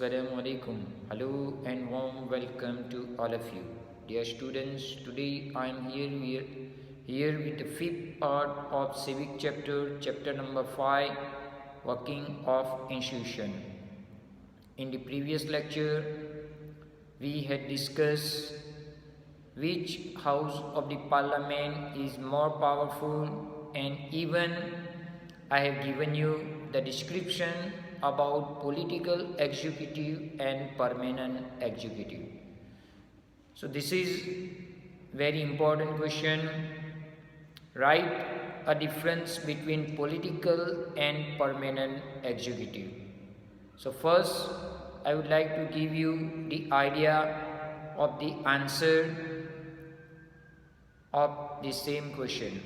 Assalamu alaikum. Hello and warm welcome to all of you. Dear students, today I am here with the fifth part of civic chapter number 5, working of institution. In the previous lecture, we had discussed which house of the parliament is more powerful, and even I have given you the description about political executive and permanent executive. So this is very important question. Write a difference between political and permanent executive. So first I would like to give you the idea of the answer of the same question.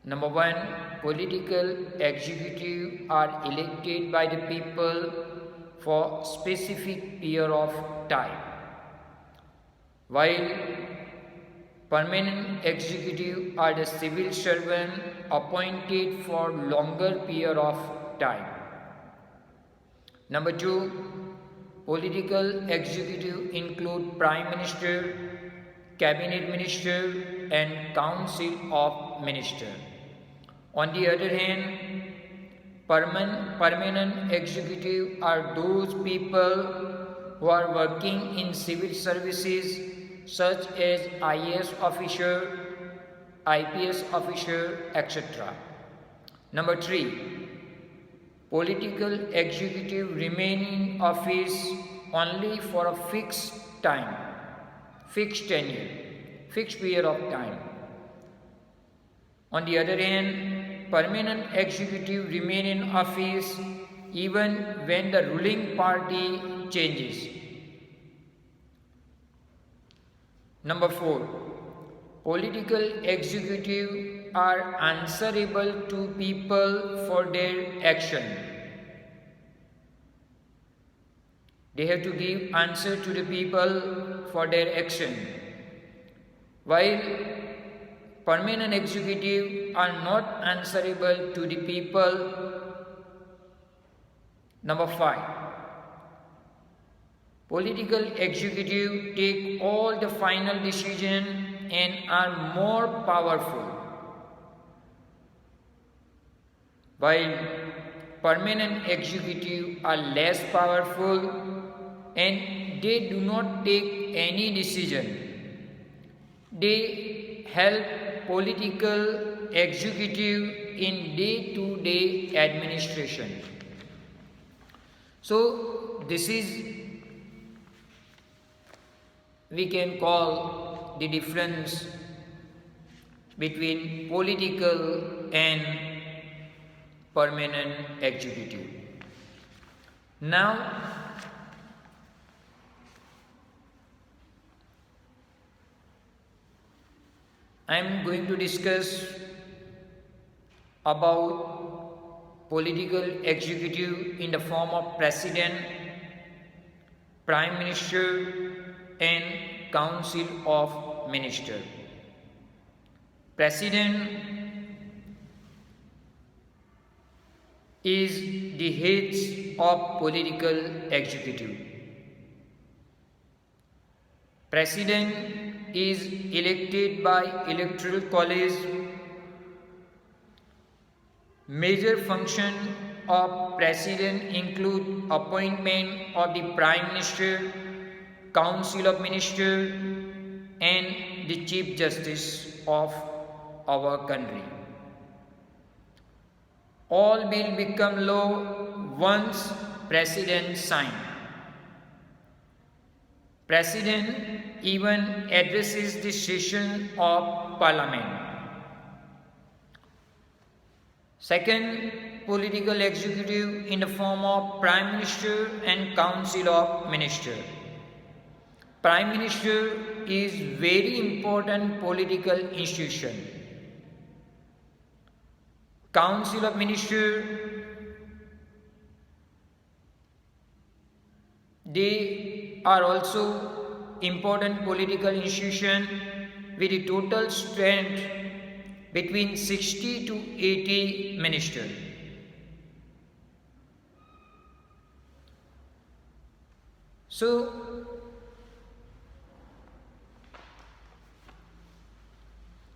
Number one, political executive are elected by the people for specific period of time, while permanent executive are the civil servant appointed for longer period of time. Number two, political executive include Prime Minister, Cabinet Minister and Council of Ministers. On the other hand, permanent executive are those people who are working in civil services such as IAS officer, IPS officer, etc. Number 3. Political executive remain in office only for a fixed time, fixed tenure, fixed period of time. On the other hand, permanent executive remain in office even when the ruling party changes. Number 4. Political executive are answerable to people for their action. They have to give answer to the people for their action, while permanent executive are not answerable to the people. Number 5. Political executive take all the final decision and are more powerful, while permanent executive are less powerful and they do not take any decision. They help political executive in day-to-day administration. So this is, we can call the difference between political and permanent executive. Now I am going to discuss about political executive in the form of President, Prime Minister and Council of Ministers. President is the head of political executive. President is elected by electoral college. Major function of president include appointment of the Prime Minister, Council of Ministers and the Chief Justice of our country. All will become law once President sign. President even addresses the session of Parliament. Second, political executive in the form of Prime Minister and Council of Ministers. Prime Minister is very important political institution. Council of Ministers, they are also important political institution with a total strength between 60 to 80 ministers. So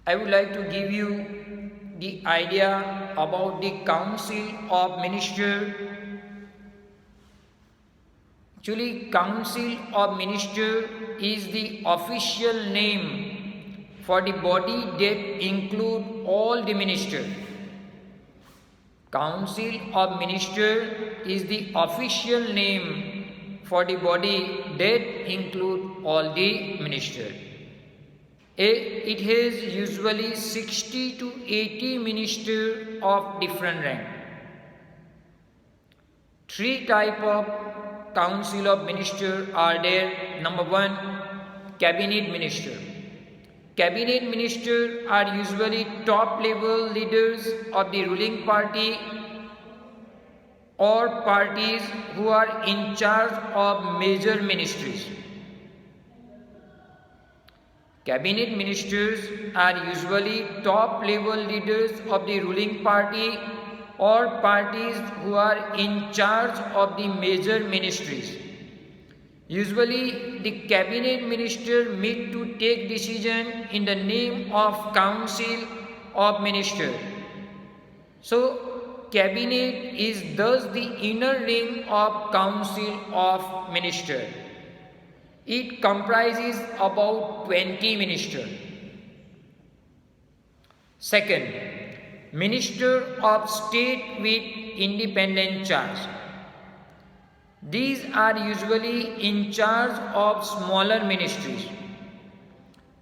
I would like to give you the idea about the Council of Ministers. Actually, Council of Ministers is the official name for the body that include all the ministers. Council of Ministers is the official name for the body that include all the ministers. It has usually 60 to 80 ministers of different rank. Three types of Council of Ministers are there. Number one, Cabinet Minister. Cabinet ministers are usually top level leaders of the ruling party or parties who are in charge of major ministries. Cabinet ministers are usually top level leaders of the ruling party or parties who are in charge of the major ministries. Usually, the cabinet minister meet to take decision in the name of Council of Ministers. So, cabinet is thus the inner ring of Council of Ministers. It comprises about 20 ministers. Second, Minister of State with independent charge. These are usually in charge of smaller ministries.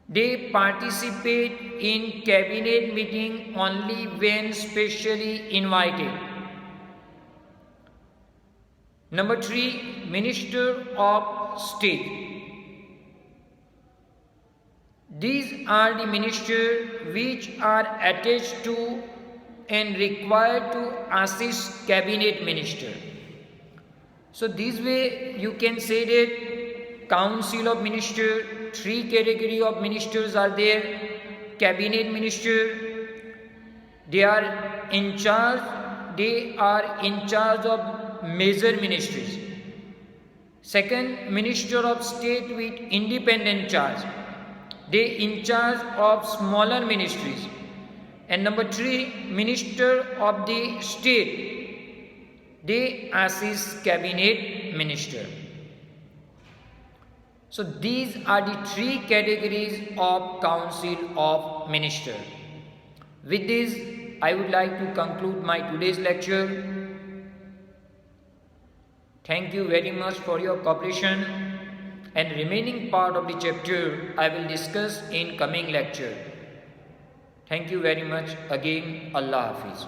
They participate in cabinet meeting only when specially invited. Number 3, Minister of State. These are the ministers which are attached to and required to assist cabinet minister. So this way you can say that Council of Ministers, 3 category of ministers are there. Cabinet minister, they are in charge of major ministries. Second, Minister of State with independent charge. They in charge of smaller ministries. And number 3, Minister of the State. They assist cabinet minister. So these are the 3 categories of Council of Ministers. With this, I would like to conclude my today's lecture. Thank you very much for your cooperation, and remaining part of the chapter I will discuss in coming lecture. Thank you very much again. Allah Hafiz.